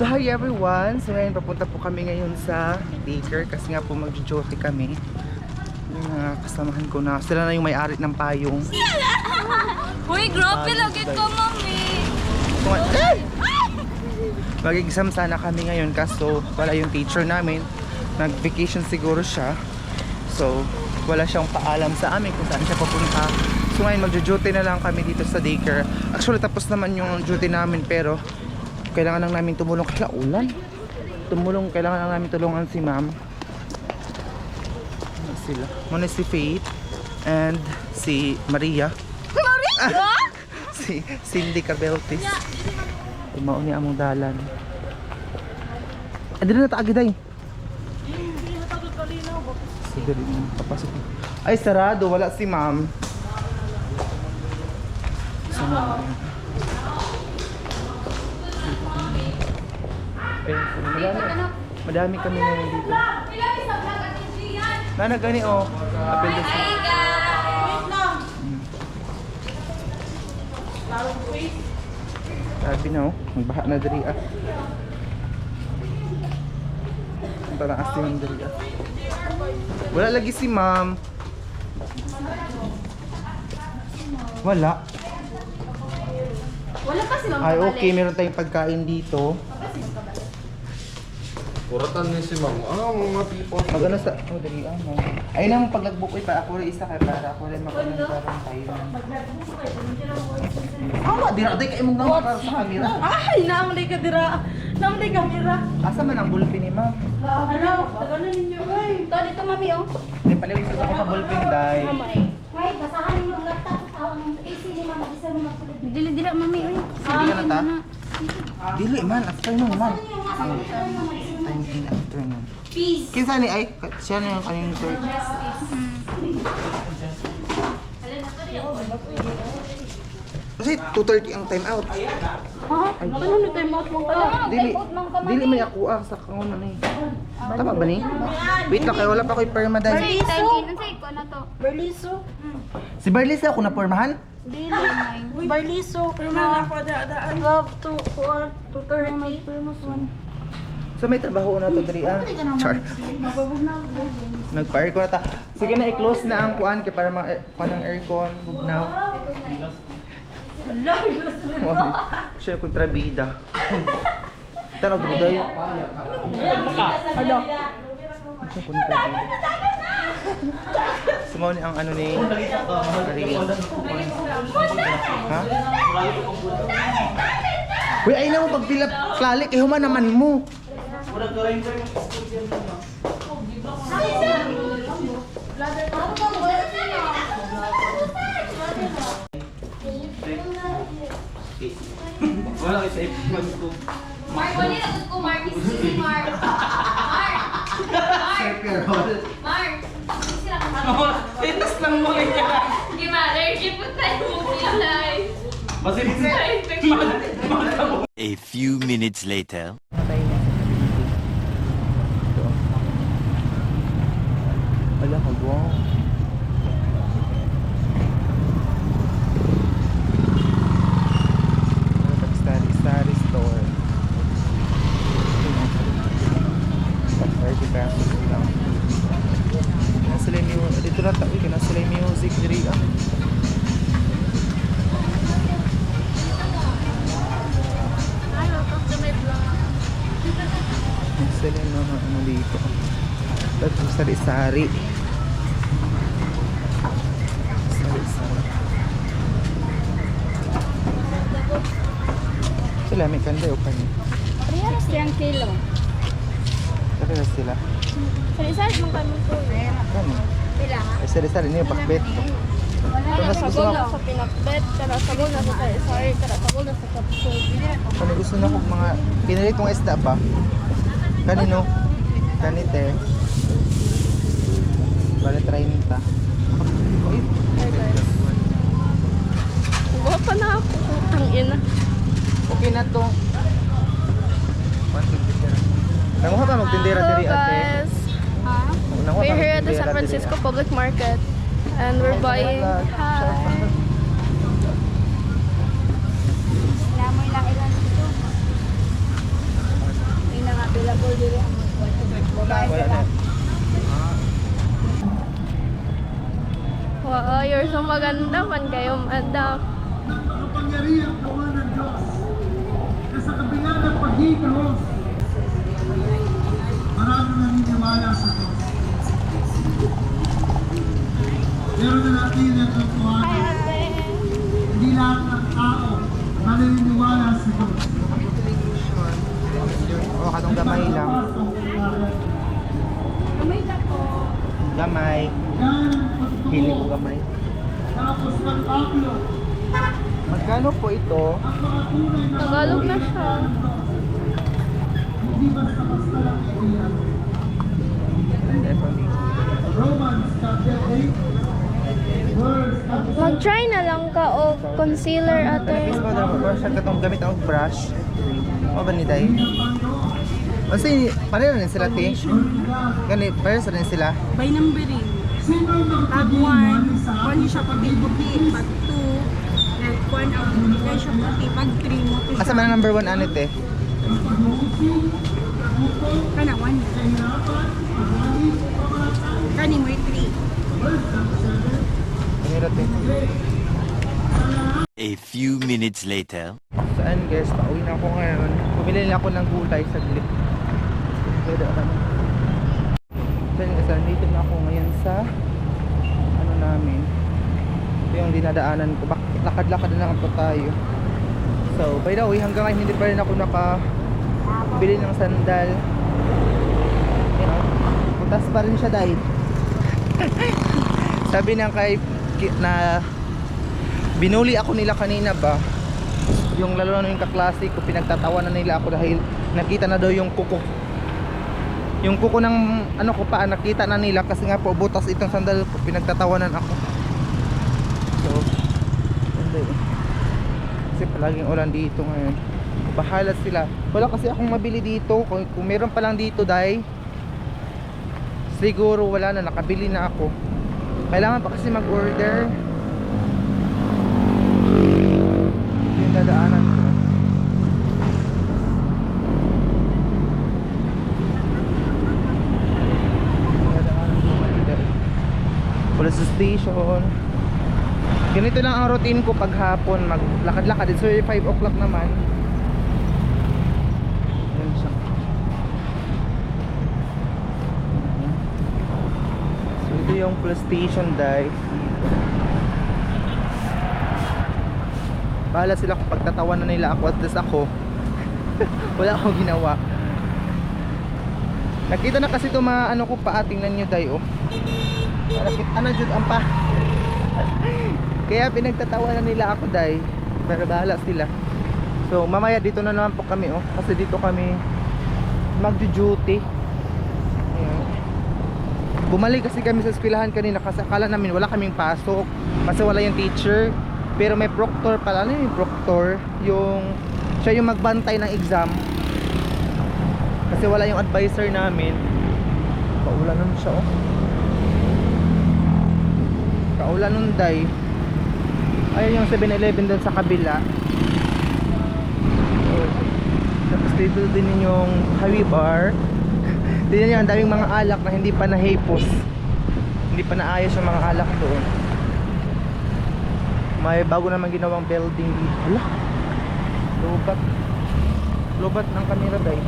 So hi everyone! So ngayon papunta po kami ngayon sa daycare kasi nga po mag-duty kami. Yung mga kasamahan ko na, sila na yung may-ari ng payong. Uy, grabe lagi ko, mami! Mag-exam sana kami ngayon kaso wala yung teacher namin. Nag-vacation siguro siya. So wala siyang paalam sa amin kung saan siya papunta. So ngayon mag-duty na lang kami dito sa daycare. Actually tapos naman yung duty namin pero kailangan lang namin tumulong. Ulan. Kailangan lang namin tulungan si ma'am. Ano sila? Muna si Faith and si Maria. Maria? Si Cindy Cabeltis. Mauni among dalan. Dili na taagi day. Sige rin papasok. Ay sarado, wala si ma'am. Madami kami ngayon dito. Nana gani oh. Apel de Sabi na oh, magbaha na diri ah. Punta na kasi yung diri ah. Wala lagi si ma'am. Wala. Wala pa si ma'am. Ay okay, meron tayong pagkain dito. Kuratan niya si ma'am. Ano mga people? Magano sa diri ah. Ay nang paglagbook ay pa ako rin isa kay para ako rin makanon parang tayo. Dira day kay imong gamit sa camera. Ay, naamday ka dira. Naamday ka dira. Asa man ang bulpin ni ma'am? Ano? Tagalan ninyo, ay. Ito, dito, mami, oh. Di paliwisag ako sa bulpin day. Ay, basahan ninyo ang laptop. Ang AC ni Mama, isa mo magpulit. Dili, mami, ay. Sige na ta. Dili man, afternoon man. Yung nasa dito yung mga isin mo. Time in afternoon. Peace. Kinsa ni ay siya na yung kanyang third. Kasi 2:30 ang time out. Ha? Ano na tayo mouth mong pala? Dili may ako sa kangon na eh. Tama ba ni? Wait lang kay wala pa ko'y perma dahil. Berliso. Si Barlis ako na pormahan? Berliso. Perma ako daan. Love to 230. So may trabaho na to diri ah. Char. Nag-fire ko na ta. Sige na i-close na ang kuan kay para kuan ang aircon bugnaw. Siya kontrabida. Tara buday. Ano? Sumaw ni ang ano ni Maria. Ha? Uy, ay na mo pagpila klalik eh human naman mo. Wala kayo sa ipag ko. Mark, wali na ko, Mark. Isi Mark. Mark. Mark. Fitness lang mo lang yan. Gimana? Ipot tayo mo kilay. A few minutes later. Wala ka wow. Starry store. 30 pesos lang. Sila yung dito na tayo, sila yung music diri ah. Sila yung mga ano dito. Tapos sari-sari. Sila may kanda o kanya. Parehas yung kilo. Sari sila. Sari-sari mong kami po. Kani? Pila nga? Ay sari-sari niyo pakbet. Kaya sagol na sa pinakbet, kaya sagol na sa sari-sari, kaya sagol na sa kapsul. Kani gusto na kong mga pinalit kong isda pa. Kanino? Kanite. Bale 30. Ay, Huwag pa na ako. Tangina. okay na to. 150. Nanguha ka magtindera diri ate. We're here at the San Francisco Public Market and we're buying. Hi. Wala na. Wow, you're so maganda man kayo, madam. Kapangyarihan gawa ng Diyos na sa kabila ng paghihigahos, marami naniniwala sa Diyos. Pero na natin ang katotohanan, hindi lahat ng tao naniniwala sa Diyos. O, katong gamay lang. Gamay. Pili ko gamay. Tapos ng Pablo, Magkano po ito? ang mga tunay na Tagalog na siya. hindi basta-basta lang iiyak. Romans chapter 8, verse Mag-try na lang ka o concealer ate. Kanapis mo daw brush sa katong gamit ang brush. O ba ni Day? Kasi pareho rin sila ti. Gani pareho rin sila. By numbering. Sino ang Tab 1, kung siya puti-puti. Pag 2, like 1 ang puti siya puti. Pag 3 mo to Asa siya. man ang number 1 ano te? Kana 1. Kani mo 3. Kanira te. A few minutes later. Saan guys? Pauwi na ako ngayon. Bumili na ako ng gulay saglit. Pwede ako naman. Saan guys? Nandito na ako ngayon sa ano namin. Ito yung dinadaanan ko. Lakad-lakad na lang po tayo. So, by the way, hanggang ngayon hindi pa rin ako nakabili ng sandal. You know, putas pa rin siya dahil. Sabi ng kay na binuli ako nila kanina ba, yung lalo na yung kaklase ko, pinagtatawanan nila ako dahil nakita na daw yung kuko ng ano ko pa, nakita na nila kasi nga po butas itong sandal ko, pinagtatawanan ako. So hindi, kasi palaging ulan dito ngayon, bahala sila, wala kasi akong mabili dito. Kung meron pa lang dito dahil siguro wala na, nakabili na ako. Kailangan pa kasi mag-order. Yung dadaanan ko. Police station. Ganito lang ang routine ko pag hapon, maglakad-lakad. So 5 o'clock naman. Yan siya. So ito yung police station guys. Bahala sila kung pagtatawanan nila ako at least ako wala akong ginawa. Nakita na kasi ito mga ano ko pa, tingnan nyo tayo. Ano dyan ang pa. Kaya pinagtatawanan nila ako dahil, pero bahala sila. So mamaya dito na naman po kami kasi dito kami magjo-duty. Ayan. Bumalik kasi kami sa eskwelahan kanina kasi akala namin wala kaming pasok kasi wala yung teacher. Pero may proctor pala. Ano yung proctor? Siya yung magbantay ng exam. Kasi wala yung advisor namin. Paulan nun siya Kaulan nun day. Ayun yung 7-Eleven dun sa kabila. Tapos dito din yung Hawi Bar. Tignan niyo ang daming mga alak na hindi pa nahipos. Hindi pa naayos yung mga alak doon. May bago naman ginawang building dito. Hala, lobat ng camera day.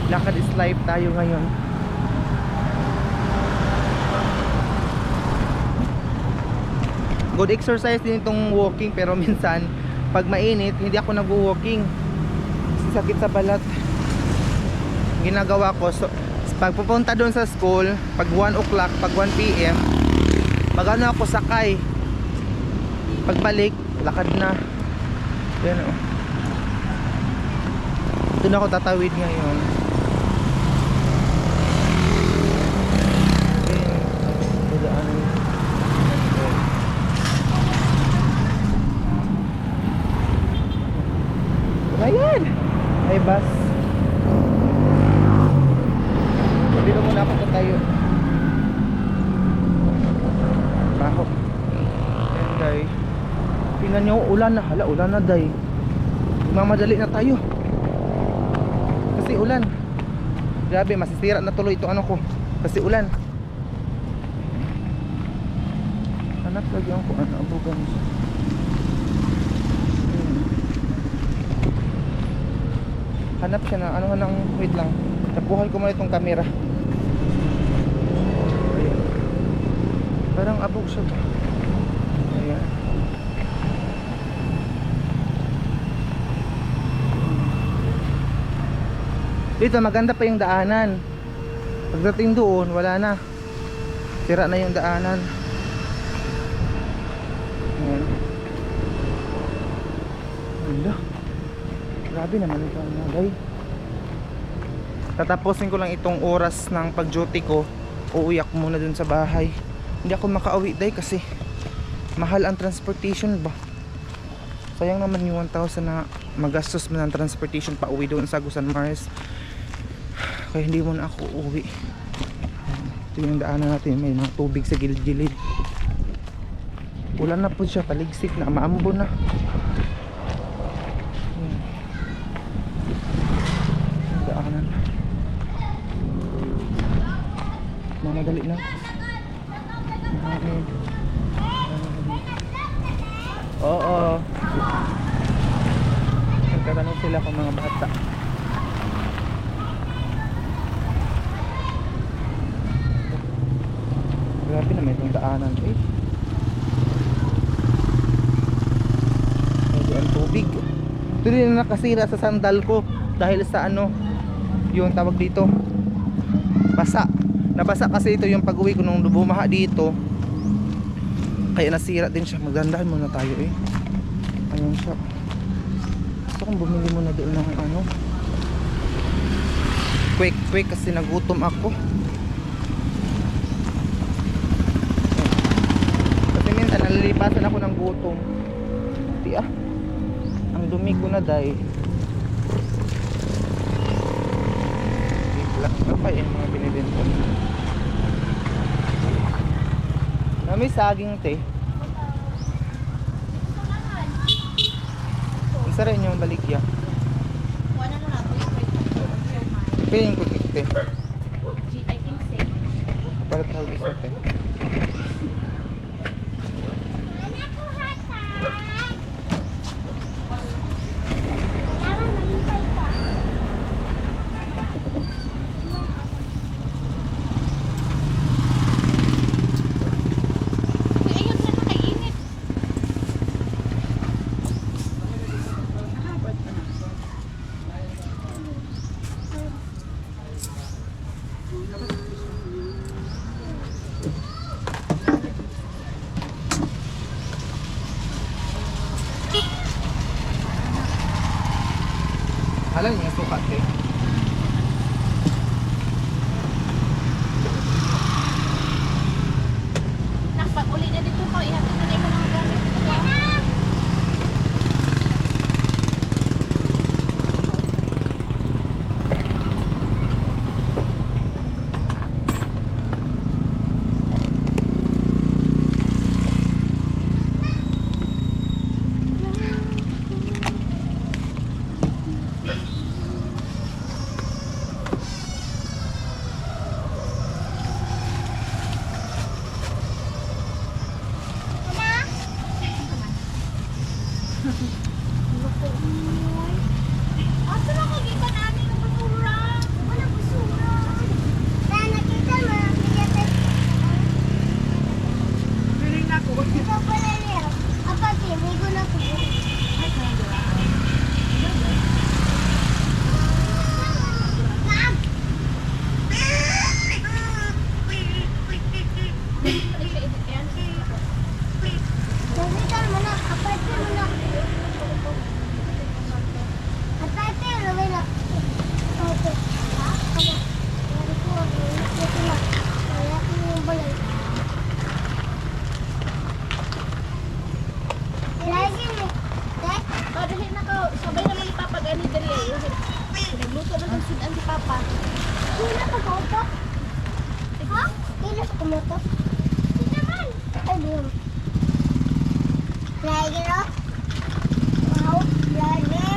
Lakad is life tayo ngayon. Good exercise din itong walking, pero minsan pag mainit hindi ako nag-walking. Sakit sa balat. Ginagawa ko, so pag pupunta doon sa school, pag 1 o'clock, pag 1 PM, magano ako sakay. Pagbalik, lakad na. Yan Ito na ako tatawid ngayon. Ayan! Ay bus. Dito muna ako tatayo. Baho. Ayan day. Tingnan nyo, ulan na. Hala, ulan na day. Magmamadali na tayo. Kasi ulan. Grabe, masisira na tuloy itong ano ko. Kasi ulan. Hanap lagi ako ano, abugan siya. Hanap siya na ano nang wait lang. Nabuhay ko muna itong camera. Ayan. Parang abog siya ba? Ayan. Dito maganda pa yung daanan. Pagdating doon wala na. Sira na yung daanan. Ayan. Wala. Grabe naman ito ang nagay. Tatapusin ko lang itong oras ng pag-duty ko. Uuwi ako muna dun sa bahay. Hindi ako makauwi dahil kasi mahal ang transportation ba. Sayang naman yung 1,000 na magastos mo ng transportation pa uwi doon sa Agusan Mars. Kaya hindi mo na ako uuwi. Ito yung daanan natin. May mga tubig sa gilid-gilid. Ulan na po siya. Paligsik na. Maambo na. Daanan. Mamadali lang. Oo. Nagtatanong sila kung mga bata. Grabe naman itong daanan eh. Medyo ang tubig. Ito rin na nakasira sa sandal ko dahil sa ano yung tawag dito, basa. Nabasa kasi ito yung pag-uwi ko nung bumaha dito. Kaya nasira din siya. Magdandahan muna tayo eh. Ayun siya. Gusto kong bumili muna doon ng ano, quick kasi nagutom ako. Kasi minsan nalilipasan ako ng gutom. Di ah, ang dumi ko na dahil ano pa yung mga binibenta. May saging te. Isa rin yung balikya. Pili yung cookies te. Para tawag isa te. Alam niya sukat eh. Nakpag uli na dito ko. Ihatid na ko ng gamit. Asa na ko kita namin ng basura? Wala basura. Kaya nakita mo, nakita. Piling na ko. Ito pala niya. Apa siya, may guna ko. Nakita mo na, aparte mo na. Aparte, laway na. Okay. Ha? Ano? Lari ko, ito na. Wala ko yung balay. Lagi mo. Dek? Dahil na ko, sabay naman ipapag-ani dali. Nagluto na ng sidan si Papa. Kila ka kaupo? Ha? Kila sa kumoto? Hindi naman. Ay, diyo. Lagi no? Wow, lagi.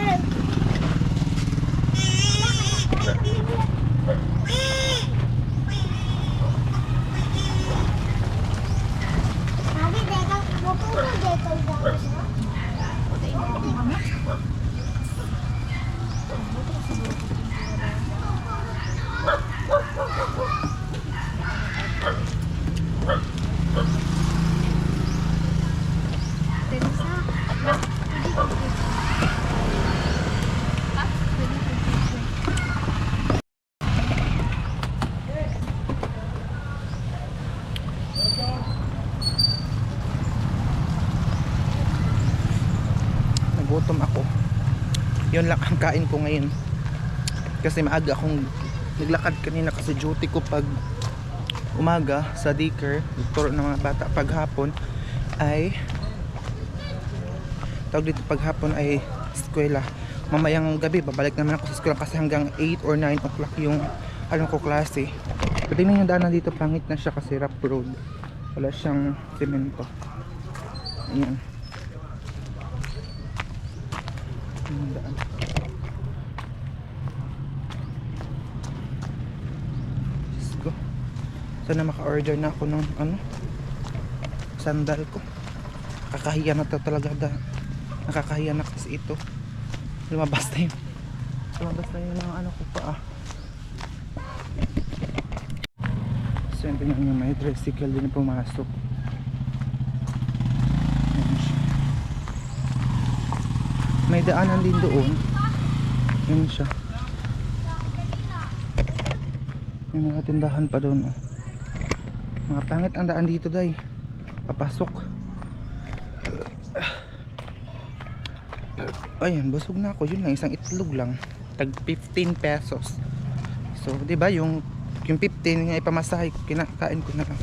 Yun lang ang kain ko ngayon. Kasi maaga akong naglakad kanina kasi duty ko pag umaga sa daycare, nagturo ng mga bata. Paghapon ay tawag dito, paghapon ay eskwela. Mamayang gabi babalik naman ako sa eskwela kasi hanggang 8 or 9 o'clock yung ko klase. Pwede nyo yung daanan dito, pangit na siya kasi rough road, wala siyang semento. Ayan yung daan. Diyos ko, sana maka-order na ako ng sandal ko. Nakakahiya na to talaga. Nakakahiya na kasi ito. Lumabas na yun ang ano ko pa So yun, tingnan nyo, may tricycle din na pumasok. Ayan siya. May daanan din doon. Yun siya. May mga tindahan pa doon. Mga pangit ang daan dito, day. Papasok. Ayan, busog na ako. Yun lang, isang itlog lang. Tag 15 pesos. So, 'di ba yung 15 nga ipamasahe ko, kinakain ko na lang.